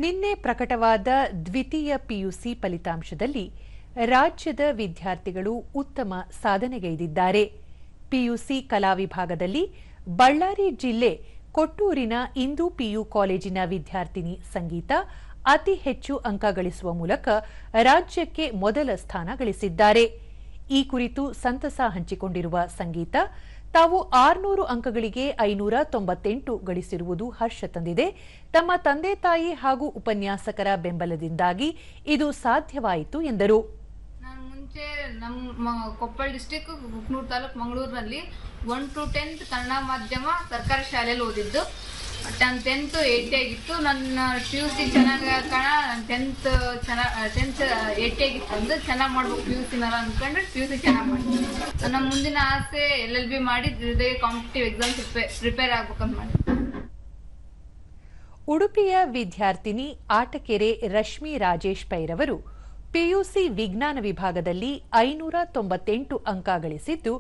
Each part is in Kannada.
ನಿನ್ನೆ ಪ್ರಕಟವಾದ ದ್ವಿತೀಯ ಪಿಯುಸಿ ಫಲಿತಾಂಶದಲ್ಲಿ ರಾಜ್ಯದ ವಿದ್ಯಾರ್ಥಿಗಳು ಉತ್ತಮ ಸಾಧನೆಗೈದಿದ್ದಾರೆ. ಪಿಯುಸಿ ಕಲಾ ವಿಭಾಗದಲ್ಲಿ ಬಳ್ಳಾರಿ ಜಿಲ್ಲೆ ಕೊಟ್ಟೂರಿನ ಇಂದು ಪಿಯು ಕಾಲೇಜಿನ ವಿದ್ಯಾರ್ಥಿನಿ ಸಂಗೀತ ಅತಿ ಹೆಚ್ಚು ಅಂಕ ಗಳಿಸುವ ಮೂಲಕ ರಾಜ್ಯಕ್ಕೆ ಮೊದಲ ಸ್ಥಾನ ಗಳಿಸಿದ್ದಾರೆ. ಈ ಕುರಿತು ಸಂತಸ ಹಂಚಿಕೊಂಡಿರುವ ಸಂಗೀತ, ತಾವು 600 ಅಂಕಗಳಿಗೆ 598 ಗಳಿಸಿರುವುದು ಹರ್ಷ ತಂದಿದೆ. ತಮ್ಮ ತಂದೆ ತಾಯಿ ಹಾಗೂ ಉಪನ್ಯಾಸಕರ ಬೆಂಬಲದಿಂದಾಗಿ ಇದು ಸಾಧ್ಯವಾಯಿತು ಎಂದರು. ನಾನು ಮುಂಚೆ ನಮ್ಮ ಕೊಪ್ಪಳ ಡಿಸ್ಟ್ರಿಕ್ಟ್ ಕುಕ್ನೂರು ತಾಲೂಕು ಮಂಗಳೂರಿನಲ್ಲಿ 1 to 10th ಕನ್ನಡ ಮಾಧ್ಯಮ ಸರ್ಕಾರಿ ಶಾಲೆಯಲ್ಲಿ ಓದಿದ್ದು. 10th 80 ಆಗಿತ್ತು. ನನ್ನ PUC ಚೆನ್ನಾಗಿ 10th 80 ಆಗಿತ್ತು ಅಂದ್ರೆ ಚೆನ್ನಾಗಿ ಮಾಡ್ಬೇಕು PUC ಅಂದ್ಕೊಂಡ್ರೆ PUC ಚೆನ್ನಾಗಿ ಮಾಡಿದ್ವಿ. ನನ್ನ ಮುಂದಿನ ಆಸೆ LLB ಮಾಡಿ ಕಾಂಪಿಟೇಟಿವ್ ಎಕ್ಸಾಮ್ ಪ್ರಿಪೇರ್ ಆಗ್ಬೇಕಂತ ಮಾಡಿದ್ದೆ. ಉಡುಪಿಯ ವಿದ್ಯಾರ್ಥಿನಿ ಆಟಕೆರೆ ರಶ್ಮಿ ರಾಜೇಶ್ ಪೈರವರು PUC ವಿಜ್ಞಾನ ವಿಭಾಗದಲ್ಲಿ 598 ಅಂಕ ಗಳಿಸಿದ್ದು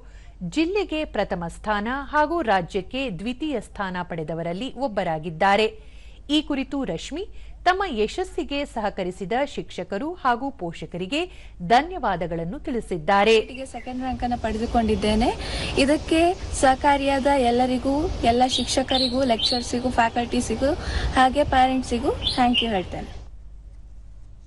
ಜಿಲ್ಲೆಗೆ ಪ್ರಥಮ ಸ್ಥಾನ ಹಾಗೂ ರಾಜ್ಯಕ್ಕೆ ದ್ವಿತೀಯ ಸ್ಥಾನ ಪಡೆದವರಲ್ಲಿ ಒಬ್ಬರಾಗಿದ್ದಾರೆ. ಈ ಕುರಿತು ರಶ್ಮಿ ತಮ್ಮ ಯಶಸ್ಸಿಗೆ ಸಹಕರಿಸಿದ ಶಿಕ್ಷಕರು ಹಾಗೂ ಪೋಷಕರಿಗೆ ಧನ್ಯವಾದಗಳನ್ನು ತಿಳಿಸಿದ್ದಾರೆ. ಸೆಕೆಂಡ್ ರ್ಯಾಂಕ್ ಅನ್ನು ಪಡೆದುಕೊಂಡಿದ್ದೇನೆ. ಇದಕ್ಕೆ ಸಹಕಾರಿಯಾದ ಎಲ್ಲರಿಗೂ, ಎಲ್ಲ ಶಿಕ್ಷಕರಿಗೂ, ಲೆಕ್ಚರ್ಸಿಗೂ, ಫ್ಯಾಕಲ್ಟಿಸಿಗೂ ಹಾಗೆ ಪೇರೆಂಟ್ಸಿಗೂ ಥ್ಯಾಂಕ್ ಯು ಹೇಳ್ತೇನೆ.